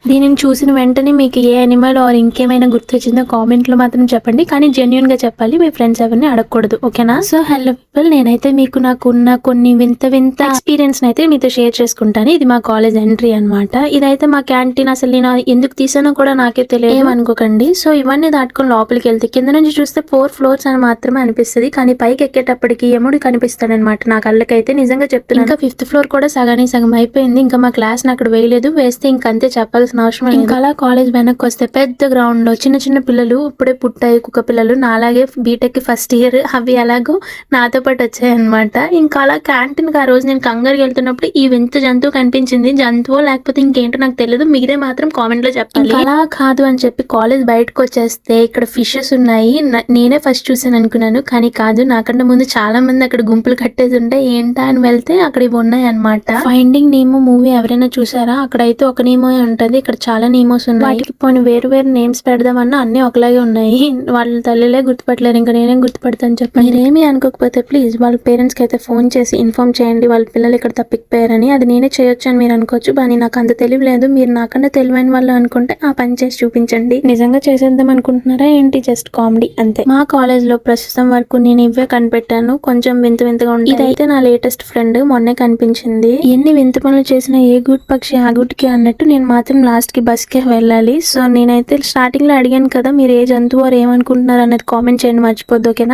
దీనిని చూసిన వెంటనే మీకు ఏ యానిమల్ ఆర్ ఇంకేమైనా గుర్తొచ్చిందో కామెంట్ లో మాత్రం చెప్పండి, కానీ జెన్యున్ గా చెప్పాలి, మీ ఫ్రెండ్స్ ఎవరిని అడగకూడదు, ఓకేనా? సో హలో పీపుల్, నేనైతే మీకు నాకున్న కొన్ని వింత వింత ఎక్స్పీరియన్స్ అయితే మీతో షేర్ చేసుకుంటాను. ఇది మా కాలేజ్ ఎంట్రీ అన్నమాట. ఇదైతే మా క్యాంటీన్. అసలు నేను ఎందుకు తీసానో కూడా నాకే తెలియదు, ఏమనుకోకండి. సో ఇవన్నీ దాటుకొని లోపలికి వెళ్తే కింద నుంచి చూస్తే 4 floors అని మాత్రమే అనిపిస్తుంది, కానీ పైకి ఎక్కేటప్పటికి యముడు కనిపిస్తాడనమాట నా కళ్ళకైతే, నిజంగా చెప్తున్నాను. ఇంకా 5th floor కూడా సగానికి సగం అయిపోయింది. ఇంకా మా క్లాస్ అక్కడ వేయలేదు, వేస్తే ఇంకంతే, చెప్పాల్సిన అవసరం లేదు. ఇంకా అలా కాలేజ్ వెనక్కి వస్తే పెద్ద గ్రౌండ్ లో చిన్న చిన్న పిల్లలు, ఇప్పుడే పుట్టాయి కుక్క పిల్లలు, నాలాగే బీటెక్ ఫస్ట్ ఇయర్, అవి ఎలాగో నాతో పాటు వచ్చాయి అనమాట. ఇంకా అలా క్యాంటీన్ కి ఆ రోజు నేను కంగారుకి వెళ్తున్నప్పుడు ఈ వింత జంతువు కనిపించింది. జంతువు లేకపోతే ఇంకేంటో నాకు తెలియదు, మీరే మాత్రం కామెంట్ లో చెప్పాలి. అలా కాదు అని చెప్పి కాలేజ్ బయటకు వచ్చేస్తే ఇక్కడ ఫిషెస్ ఉన్నాయి. నేనే ఫస్ట్ చూసాను అనుకున్నాను, కానీ కాదు, నాకంటే ముందు చాలా మంది అక్కడ గుంపులు కట్టేసి ఉంటే ఏంటా అని వెళ్తే అక్కడ ఇవి ఉన్నాయి అనమాట. ఫైండింగ్ నీమో మూవీ ఎవరైనా చూసారా? అక్కడైతే ఒక నీమో ఉంటది, ఇక్కడ చాలా నీమోస్ ఉన్నాయి. వాటికి పోనీ వేరు వేరు నేమ్స్ పెడదామన్నా అన్ని ఒకలాగే ఉన్నాయి. వాళ్ళ తల్లిలే గుర్తుపట్టలేరు, ఇంకా నేనేం గుర్తుపడతాను చెప్పండి. మీరేమీ అనుకోకపోతే ప్లీజ్ వాళ్ళ పేరెంట్స్ కి అయితే ఫోన్ చేసి ఇన్ఫార్మ్ చేయండి వాళ్ళ పిల్లలు ఇక్కడ తప్పిపోయారని. అది నేనే చేయొచ్చు అని మీరు అనుకోవచ్చు, కానీ నాకు అంత తెలియలేదు. మీరు నాకన్నా తెలివైన వాళ్ళు అనుకుంటే ఆ పని చేసి చూపించండి. నిజంగా చేసేద్దాం అనుకుంటున్నారా ఏంటి? జస్ట్ కామెడీ అంతే. మా కాలేజ్ లో ప్రస్తుతం వరకు నేను ఇవే కనిపెట్టాను, కొంచెం వింత వింతగా ఉంటాయి. ఇదైతే నా లేటెస్ట్ ఫ్రెండ్ మొన్నే కనిపించింది. ఎన్ని వింత పనులు చేసినా ఏ గూట్ పక్షి ఆ గూటికి అన్నట్టు నేను మాత్రం లాస్ట్ కి బస్ కి వెళ్ళాలి. సో నేనైతే స్టార్టింగ్ లో అడిగాను కదా, మీరు ఏ జంతువు వారు ఏమనుకుంటున్నారు అనేది కామెంట్ చేయండి, మర్చిపోద్దు, ఓకేనా?